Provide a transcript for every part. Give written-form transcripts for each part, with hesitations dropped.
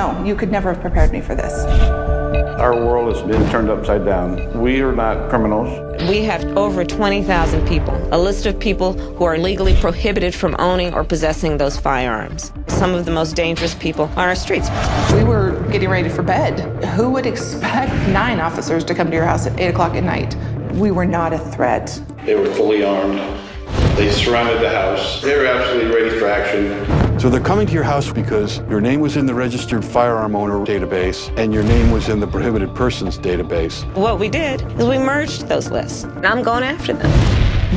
No, you could never have prepared me for this. Our world has been turned upside down. We are not criminals. We have over 20,000 people, a list of people who are legally prohibited from owning or possessing those firearms. Some of the most dangerous people on our streets. We were getting ready for bed. Who would expect 9 officers to come to your house at 8 o'clock at night? We were not a threat. They were fully armed. They surrounded the house. They were absolutely ready for action. So they're coming to your house because your name was in the registered firearm owner database and your name was in the prohibited persons database. What we did is we merged those lists, and I'm going after them.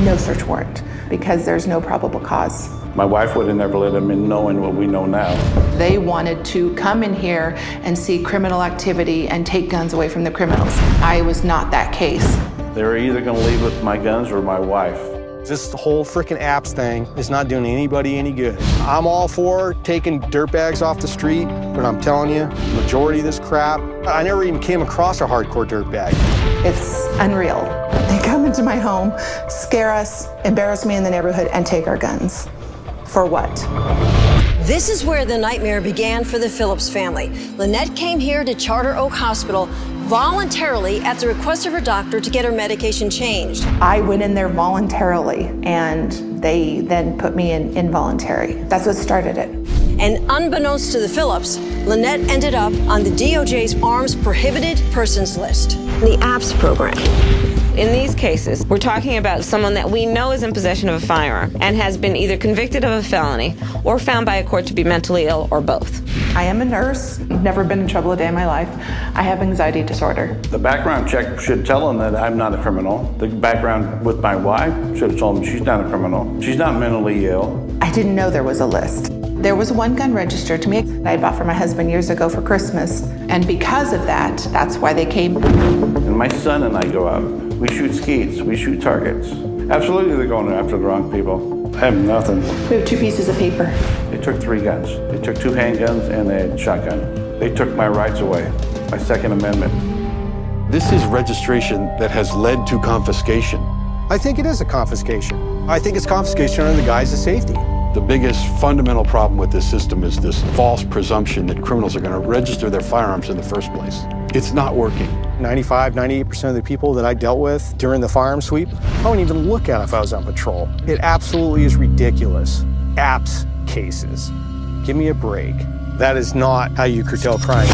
No search warrant, because there's no probable cause. My wife would have never let them in knowing what we know now. They wanted to come in here and see criminal activity and take guns away from the criminals. I was not that case. They were either going to leave with my guns or my wife. This whole frickin' apps thing is not doing anybody any good. I'm all for taking dirtbags off the street, but I'm telling you, majority of this crap, I never even came across a hardcore dirtbag. It's unreal. They come into my home, scare us, embarrass me in the neighborhood, and take our guns. For what? This is where the nightmare began for the Phillips family. Lynette came here to Charter Oak Hospital voluntarily at the request of her doctor to get her medication changed. I went in there voluntarily, and they then put me in involuntary. That's what started it. And unbeknownst to the Phillips, Lynette ended up on the DOJ's Armed Prohibited Persons List, the APPS program. In these cases, we're talking about someone that we know is in possession of a firearm and has been either convicted of a felony or found by a court to be mentally ill, or both. I am a nurse, never been in trouble a day in my life. I have anxiety disorder. The background check should tell them that I'm not a criminal. The background with my wife should have told them she's not a criminal. She's not mentally ill. I didn't know there was a list. There was one gun registered to me that I bought for my husband years ago for Christmas. And because of that, that's why they came. And my son and I go out. We shoot skeets, we shoot targets. Absolutely, they're going after the wrong people. I have nothing. We have 2 pieces of paper. They took 3 guns. They took 2 handguns and a shotgun. They took my rights away, my Second Amendment. This is registration that has led to confiscation. I think it is a confiscation. I think it's confiscation under the guise of safety. The biggest fundamental problem with this system is this false presumption that criminals are going to register their firearms in the first place. It's not working. 98% of the people that I dealt with during the firearm sweep, I wouldn't even look at if I was on patrol. It absolutely is ridiculous. APPS cases. Give me a break. That is not how you curtail crime.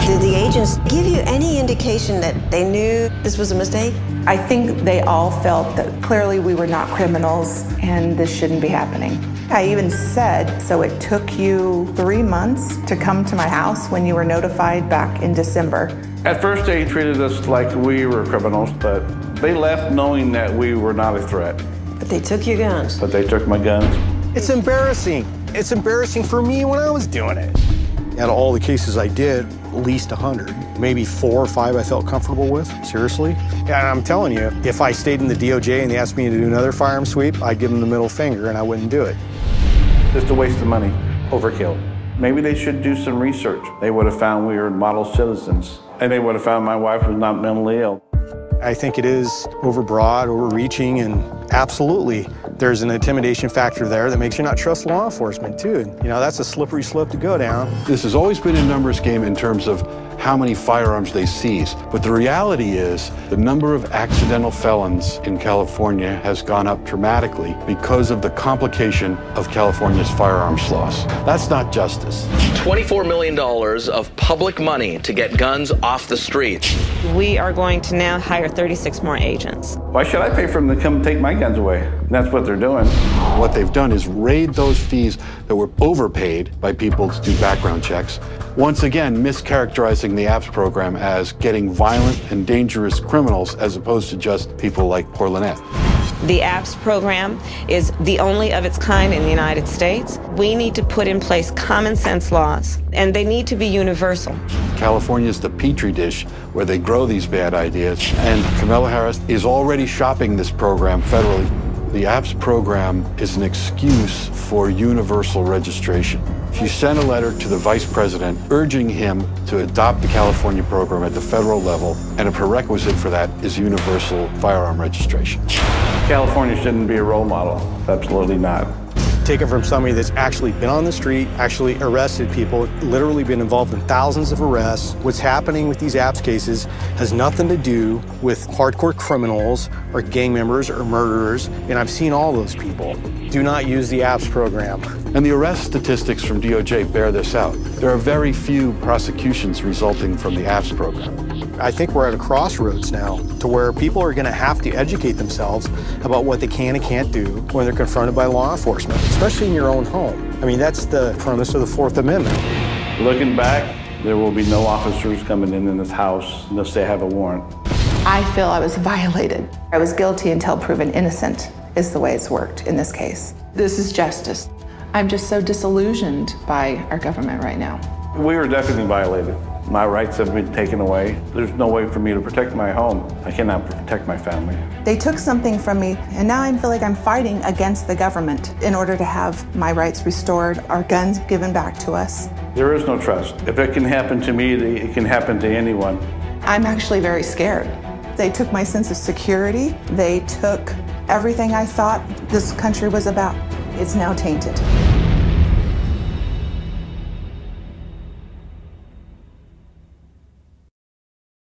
Did the agents give you any indication that they knew this was a mistake? I think they all felt that clearly we were not criminals and this shouldn't be happening. I even said, so it took you 3 months to come to my house when you were notified back in December. At first, they treated us like we were criminals, but they left knowing that we were not a threat. But they took your guns. But they took my guns. It's embarrassing. It's embarrassing for me when I was doing it. Out of all the cases I did, at least 100. Maybe 4 or 5 I felt comfortable with, seriously. And I'm telling you, if I stayed in the DOJ and they asked me to do another firearm sweep, I'd give them the middle finger and I wouldn't do it. Just a waste of money, overkill. Maybe they should do some research. They would have found we were model citizens, and they would have found my wife was not mentally ill. I think it is overbroad, overreaching, and absolutely there's an intimidation factor there that makes you not trust law enforcement too. You know, that's a slippery slope to go down. This has always been a numbers game in terms of how many firearms they seize. But the reality is the number of accidental felons in California has gone up dramatically because of the complication of California's firearms laws. That's not justice. $24 million of public money to get guns off the streets. We are going to now hire 36 more agents. Why should I pay for them to come take my guns away? And that's what they're doing. What they've done is raid those fees that were overpaid by people to do background checks, once again mischaracterizing the APPS program as getting violent and dangerous criminals as opposed to just people like poor Lynette. The APPS program is the only of its kind in the United States. We need to put in place common sense laws, and they need to be universal. California is the petri dish where they grow these bad ideas, and Kamala Harris is already shopping this program federally. The APPS program is an excuse for universal registration. She sent a letter to the vice president urging him to adopt the California program at the federal level, and a prerequisite for that is universal firearm registration. California shouldn't be a role model. Absolutely not. Take it from somebody that's actually been on the street, actually arrested people, literally been involved in thousands of arrests. What's happening with these APPS cases has nothing to do with hardcore criminals or gang members or murderers, and I've seen all those people. Do not use the APPS program. And the arrest statistics from DOJ bear this out. There are very few prosecutions resulting from the APPS program. I think we're at a crossroads now to where people are going to have to educate themselves about what they can and can't do when they're confronted by law enforcement, especially in your own home. I mean, that's the premise of the Fourth Amendment. Looking back, there will be no officers coming in this house unless they have a warrant. I feel I was violated. I was guilty until proven innocent is the way it's worked in this case. This is justice. I'm just so disillusioned by our government right now. We were definitely violated. My rights have been taken away. There's no way for me to protect my home. I cannot protect my family. They took something from me, and now I feel like I'm fighting against the government in order to have my rights restored, our guns given back to us. There is no trust. If it can happen to me, it can happen to anyone. I'm actually very scared. They took my sense of security. They took everything I thought this country was about. It's now tainted.